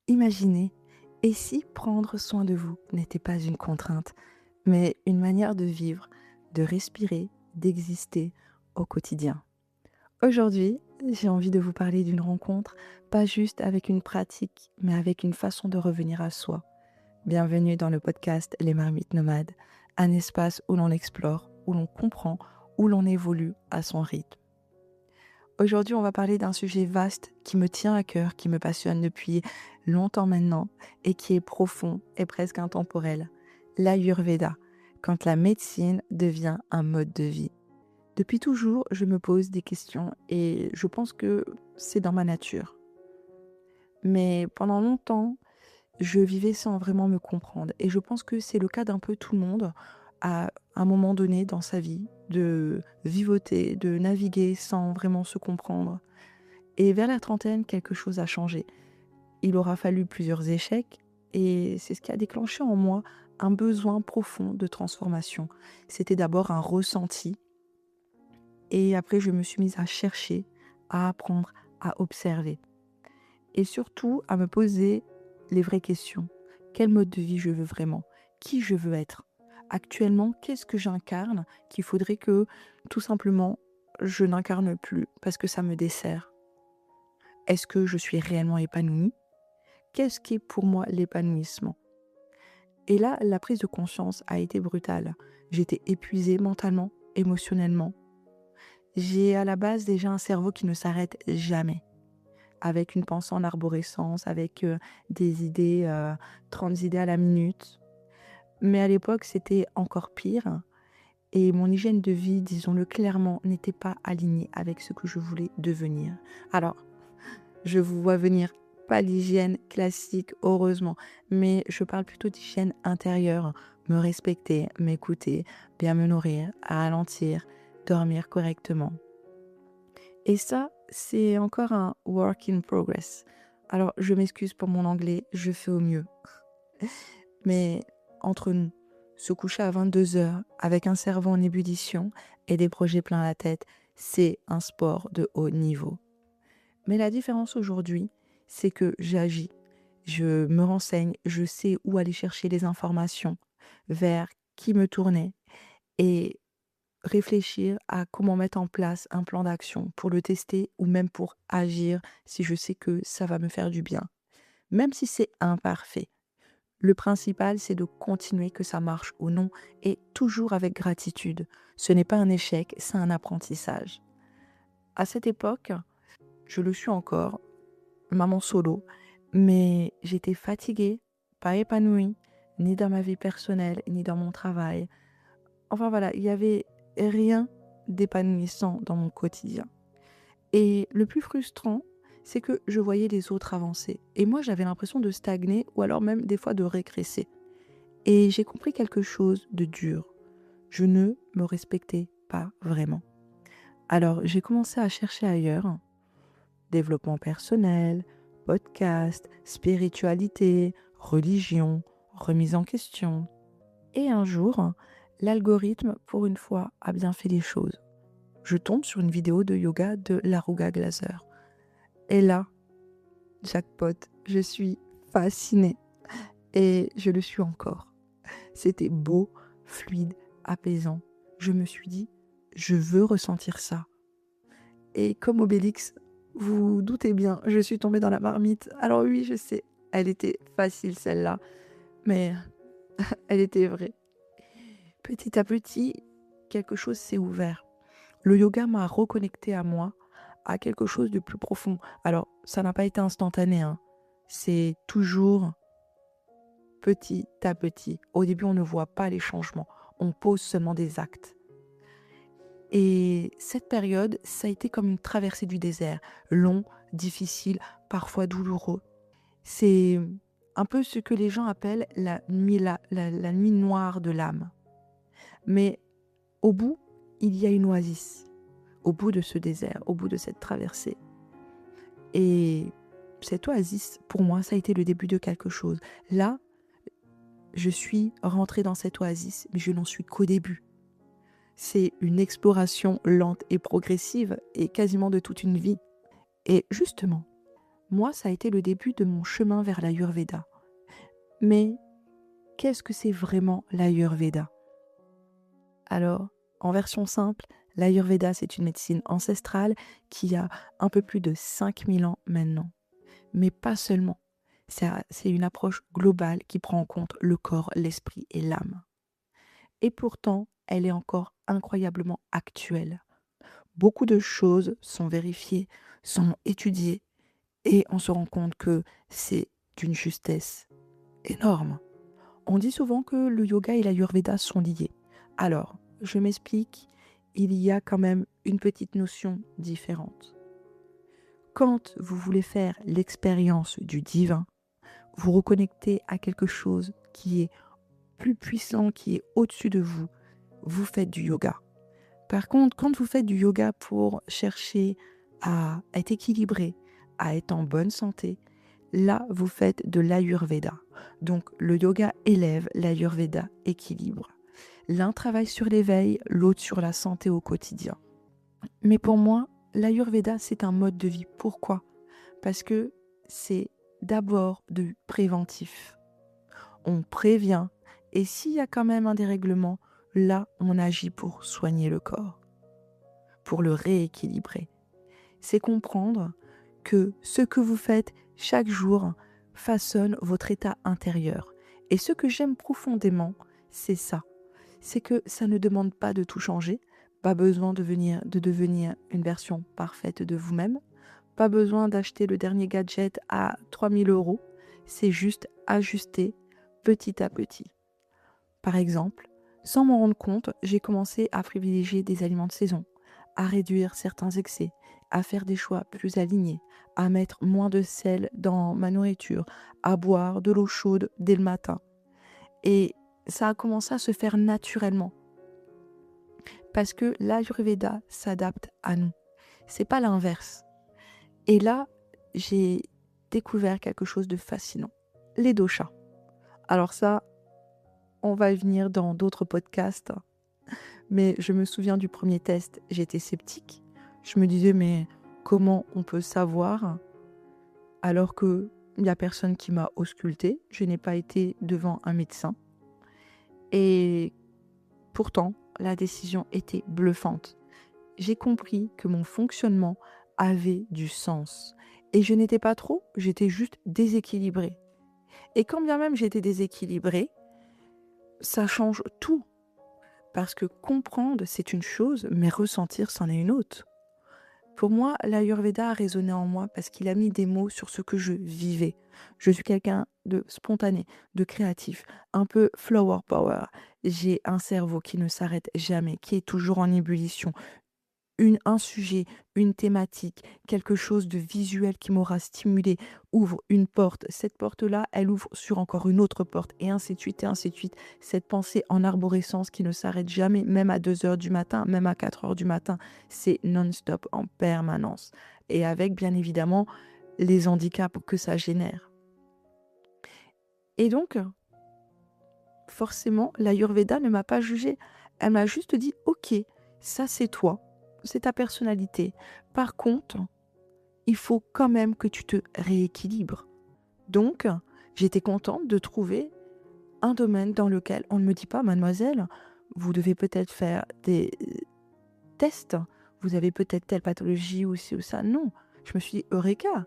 Imaginez, et si prendre soin de vous n'était pas une contrainte, mais une manière de vivre, de respirer, d'exister au quotidien. Aujourd'hui, j'ai envie de vous parler d'une rencontre, pas juste avec une pratique, mais avec une façon de revenir à soi. Bienvenue dans le podcast Les Marmites Nomades, un espace où l'on explore, où l'on comprend, où l'on évolue à son rythme. Aujourd'hui, on va parler d'un sujet vaste qui me tient à cœur, qui me passionne depuis longtemps maintenant et qui est profond et presque intemporel. L'Ayurveda, quand la médecine devient un mode de vie. Depuis toujours, je me pose des questions et je pense que c'est dans ma nature. Mais pendant longtemps, je vivais sans vraiment me comprendre et je pense que c'est le cas d'un peu tout le monde à un moment donné dans sa vie, de vivoter, de naviguer sans vraiment se comprendre. Et vers la trentaine, quelque chose a changé. Il aura fallu plusieurs échecs et c'est ce qui a déclenché en moi un besoin profond de transformation. C'était d'abord un ressenti et après je me suis mise à chercher, à apprendre, à observer et surtout à me poser les vraies questions. Quel mode de vie je veux vraiment? Qui je veux être? Actuellement, qu'est-ce que j'incarne qu'il faudrait que tout simplement je n'incarne plus parce que ça me dessert? Est-ce que je suis réellement épanouie? Qu'est-ce qui est pour moi l'épanouissement? Et là, la prise de conscience a été brutale. J'étais épuisée mentalement, émotionnellement. J'ai à la base déjà un cerveau qui ne s'arrête jamais, avec une pensée en arborescence, avec des idées, 30 idées à la minute. Mais à l'époque, c'était encore pire. Et mon hygiène de vie, disons-le clairement, n'était pas alignée avec ce que je voulais devenir. Alors, je vous vois venir, pas l'hygiène classique, heureusement, mais je parle plutôt d'hygiène intérieure, me respecter, m'écouter, bien me nourrir, ralentir, dormir correctement. Et ça, c'est encore un work in progress. Alors, je m'excuse pour mon anglais, je fais au mieux. Mais entre nous, se coucher à 22 heures avec un cerveau en ébullition et des projets plein la tête, c'est un sport de haut niveau. Mais la différence aujourd'hui, c'est que j'agis, je me renseigne, je sais où aller chercher les informations, vers qui me tourner et réfléchir à comment mettre en place un plan d'action pour le tester ou même pour agir si je sais que ça va me faire du bien. Même si c'est imparfait. Le principal, c'est de continuer que ça marche ou non et toujours avec gratitude. Ce n'est pas un échec, c'est un apprentissage. À cette époque, je le suis encore, maman solo, mais j'étais fatiguée, pas épanouie, ni dans ma vie personnelle, ni dans mon travail. Enfin voilà, il y avait rien d'épanouissant dans mon quotidien. Et le plus frustrant, c'est que je voyais les autres avancer. Et moi, j'avais l'impression de stagner ou alors même des fois de régresser. Et j'ai compris quelque chose de dur. Je ne me respectais pas vraiment. Alors, j'ai commencé à chercher ailleurs. Développement personnel, podcast, spiritualité, religion, remise en question. Et un jour, l'algorithme, pour une fois, a bien fait les choses. Je tombe sur une vidéo de yoga de Laruga Glaser. Et là, jackpot, je suis fascinée. Et je le suis encore. C'était beau, fluide, apaisant. Je me suis dit, je veux ressentir ça. Et comme Obélix, vous vous doutez bien, je suis tombée dans la marmite. Alors oui, je sais, elle était facile celle-là, mais elle était vraie. Petit à petit, quelque chose s'est ouvert. Le yoga m'a reconnecté à moi, à quelque chose de plus profond. Alors, ça n'a pas été instantané, hein. C'est toujours petit à petit. Au début, on ne voit pas les changements. On pose seulement des actes. Et cette période, ça a été comme une traversée du désert. Long, difficile, parfois douloureux. C'est un peu ce que les gens appellent la nuit noire de l'âme. Mais au bout, il y a une oasis. Au bout de ce désert, au bout de cette traversée. Et cette oasis, pour moi, ça a été le début de quelque chose. Là, je suis rentrée dans cette oasis, mais je n'en suis qu'au début. C'est une exploration lente et progressive et quasiment de toute une vie. Et justement, Moi, ça a été le début de mon chemin vers l'Ayurveda. Mais qu'est-ce que c'est vraiment l'Ayurveda? Alors, en version simple, l'Ayurveda, c'est une médecine ancestrale qui a un peu plus de 5000 ans maintenant. Mais pas seulement. C'est une approche globale qui prend en compte le corps, l'esprit et l'âme. Et pourtant, elle est encore incroyablement actuelle. Beaucoup de choses sont vérifiées, sont étudiées, et on se rend compte que c'est d'une justesse énorme. On dit souvent que le yoga et l'Ayurveda sont liés. Alors, je m'explique, il y a quand même une petite notion différente. Quand vous voulez faire l'expérience du divin, vous reconnectez à quelque chose qui est plus puissant, qui est au-dessus de vous, vous faites du yoga. Par contre, quand vous faites du yoga pour chercher à être équilibré, à être en bonne santé, là, vous faites de l'Ayurveda. Donc, le yoga élève, l'Ayurveda équilibre. L'un travaille sur l'éveil, l'autre sur la santé au quotidien. Mais pour moi, l'Ayurveda, c'est un mode de vie. Pourquoi? Parce que c'est d'abord du préventif. On prévient. Et s'il y a quand même un dérèglement, là, on agit pour soigner le corps, pour le rééquilibrer. C'est comprendre que ce que vous faites chaque jour façonne votre état intérieur. Et ce que j'aime profondément, c'est ça. C'est que ça ne demande pas de tout changer, pas besoin de devenir une version parfaite de vous-même, pas besoin d'acheter le dernier gadget à 3000 euros, c'est juste ajuster petit à petit. Par exemple, sans m'en rendre compte, j'ai commencé à privilégier des aliments de saison, à réduire certains excès, à faire des choix plus alignés, à mettre moins de sel dans ma nourriture, à boire de l'eau chaude dès le matin. Et ça a commencé à se faire naturellement parce que l'Ayurveda s'adapte à nous. C'est pas l'inverse. Et là, j'ai découvert quelque chose de fascinant. Les doshas. Alors ça, on va y venir dans d'autres podcasts. Mais je me souviens du premier test, j'étais sceptique. Je me disais, mais comment on peut savoir alors qu'il n'y a personne qui m'a ausculté, je n'ai pas été devant un médecin. Et pourtant, la décision était bluffante. J'ai compris que mon fonctionnement avait du sens. Et je n'étais pas trop, j'étais juste déséquilibrée. Et quand bien même j'étais déséquilibrée, ça change tout. Parce que comprendre, c'est une chose, mais ressentir, c'en est une autre. Pour moi, l'Ayurveda a résonné en moi parce qu'il a mis des mots sur ce que je vivais. Je suis quelqu'un de spontané, de créatif, un peu flower power. J'ai un cerveau qui ne s'arrête jamais, qui est toujours en ébullition. Un sujet, une thématique, quelque chose de visuel qui m'aura stimulé, ouvre une porte. Cette porte-là, elle ouvre sur encore une autre porte, et ainsi de suite, et ainsi de suite. Cette pensée en arborescence qui ne s'arrête jamais, même à 2 heures du matin, même à 4 heures du matin, c'est non-stop, en permanence. Et avec, bien évidemment, les handicaps que ça génère. Et donc, forcément, l'Ayurveda ne m'a pas jugée. Elle m'a juste dit, ok, ça c'est toi. C'est ta personnalité. Par contre, il faut quand même que tu te rééquilibres. Donc, j'étais contente de trouver un domaine dans lequel on ne me dit pas, mademoiselle, vous devez peut-être faire des tests, vous avez peut-être telle pathologie ou ci ou ça. Non, je me suis dit, Eureka,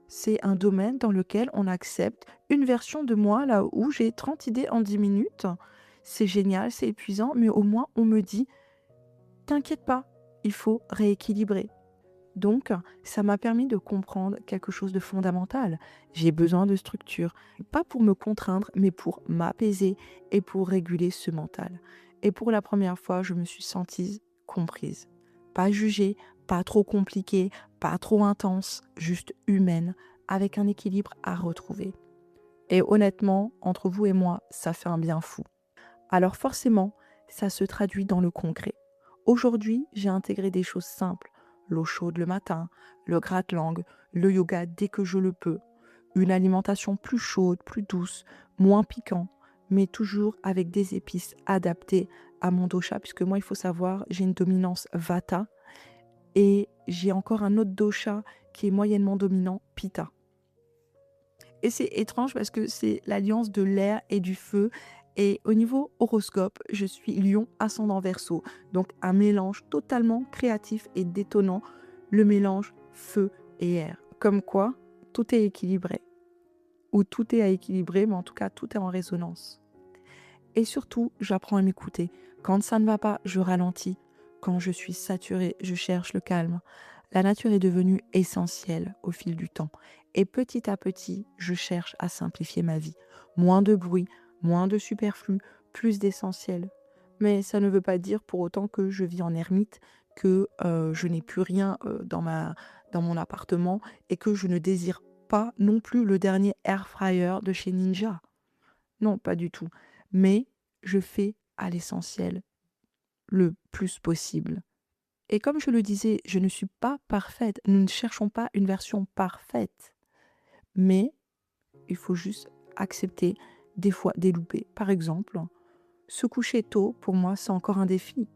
c'est un domaine dans lequel on accepte une version de moi là où j'ai 30 idées en 10 minutes. C'est génial, c'est épuisant, mais au moins on me dit, t'inquiète pas, il faut rééquilibrer. Donc, ça m'a permis de comprendre quelque chose de fondamental. J'ai besoin de structure, pas pour me contraindre, mais pour m'apaiser et pour réguler ce mental. Et pour la première fois, je me suis sentie comprise. Pas jugée, pas trop compliquée, pas trop intense, juste humaine, avec un équilibre à retrouver. Et honnêtement, entre vous et moi, ça fait un bien fou. Alors forcément, ça se traduit dans le concret. Aujourd'hui, j'ai intégré des choses simples. L'eau chaude le matin, le gratte-langue, le yoga dès que je le peux, une alimentation plus chaude, plus douce, moins piquant, mais toujours avec des épices adaptées à mon dosha, puisque moi, il faut savoir, j'ai une dominance vata et j'ai encore un autre dosha qui est moyennement dominant, Pitta. Et c'est étrange parce que c'est l'alliance de l'air et du feu. Et au niveau horoscope, je suis Lion ascendant Verseau. Donc un mélange totalement créatif et détonnant, le mélange feu et air. Comme quoi, tout est équilibré. Ou tout est à équilibrer, mais en tout cas, tout est en résonance. Et surtout, j'apprends à m'écouter. Quand ça ne va pas, je ralentis. Quand je suis saturée, je cherche le calme. La nature est devenue essentielle au fil du temps. Et petit à petit, je cherche à simplifier ma vie. Moins de bruit, moins de superflu, plus d'essentiel. Mais ça ne veut pas dire pour autant que je vis en ermite, que je n'ai plus rien dans mon appartement et que je ne désire pas non plus le dernier air fryer de chez Ninja. Non, pas du tout. Mais je fais à l'essentiel le plus possible. Et comme je le disais, je ne suis pas parfaite. Nous ne cherchons pas une version parfaite. Mais il faut juste accepter des fois des loupés. Par exemple, se coucher tôt, pour moi, c'est encore un défi.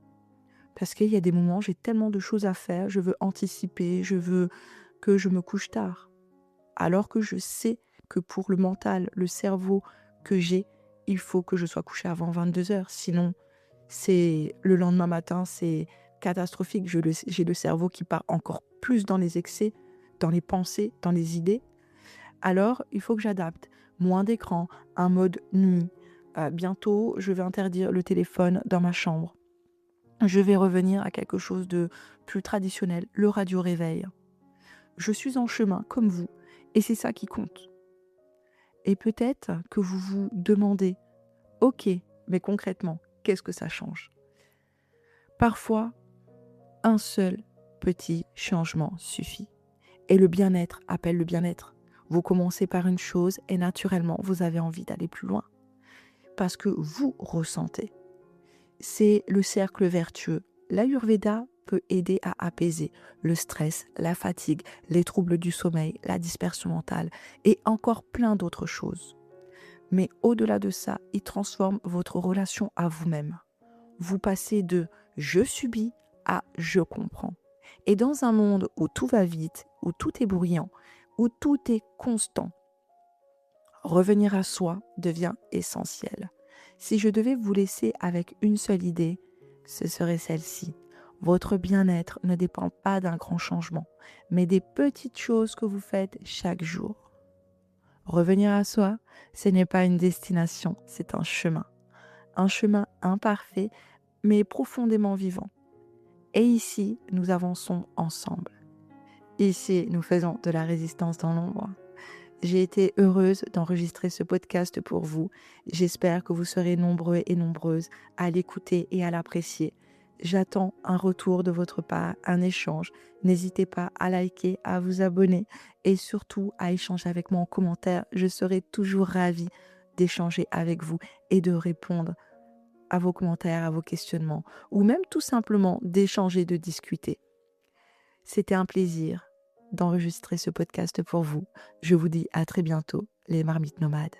Parce qu'il y a des moments, j'ai tellement de choses à faire, je veux anticiper, je veux que je me couche tard. Alors que je sais que pour le mental, le cerveau que j'ai, il faut que je sois couché avant 22 heures. Sinon, c'est le lendemain matin, c'est catastrophique. J'ai le cerveau qui part encore plus dans les excès, dans les pensées, dans les idées. Alors, il faut que j'adapte. Moins d'écran, un mode nuit. Bientôt, je vais interdire le téléphone dans ma chambre. Je vais revenir à quelque chose de plus traditionnel, le radio réveil. Je suis en chemin, comme vous, et c'est ça qui compte. Et peut-être que vous vous demandez, ok, mais concrètement, qu'est-ce que ça change? Parfois, un seul petit changement suffit. Et le bien-être appelle le bien-être. Vous commencez par une chose et naturellement, vous avez envie d'aller plus loin. Parce que vous ressentez. C'est le cercle vertueux. L'Ayurveda peut aider à apaiser le stress, la fatigue, les troubles du sommeil, la dispersion mentale et encore plein d'autres choses. Mais au-delà de ça, il transforme votre relation à vous-même. Vous passez de « je subis » à « je comprends ». Et dans un monde où tout va vite, où tout est bruyant, où tout est constant, revenir à soi devient essentiel. Si je devais vous laisser avec une seule idée, ce serait celle-ci. Votre bien-être ne dépend pas d'un grand changement, mais des petites choses que vous faites chaque jour. Revenir à soi, ce n'est pas une destination, c'est un chemin. Un chemin imparfait, mais profondément vivant. Et ici, nous avançons ensemble. Ici, nous faisons de la résistance dans l'ombre. J'ai été heureuse d'enregistrer ce podcast pour vous. J'espère que vous serez nombreux et nombreuses à l'écouter et à l'apprécier. J'attends un retour de votre part, un échange. N'hésitez pas à liker, à vous abonner et surtout à échanger avec moi en commentaire. Je serai toujours ravie d'échanger avec vous et de répondre à vos commentaires, à vos questionnements ou même tout simplement d'échanger, de discuter. C'était un plaisir d'enregistrer ce podcast pour vous. Je vous dis à très bientôt, les marmites nomades.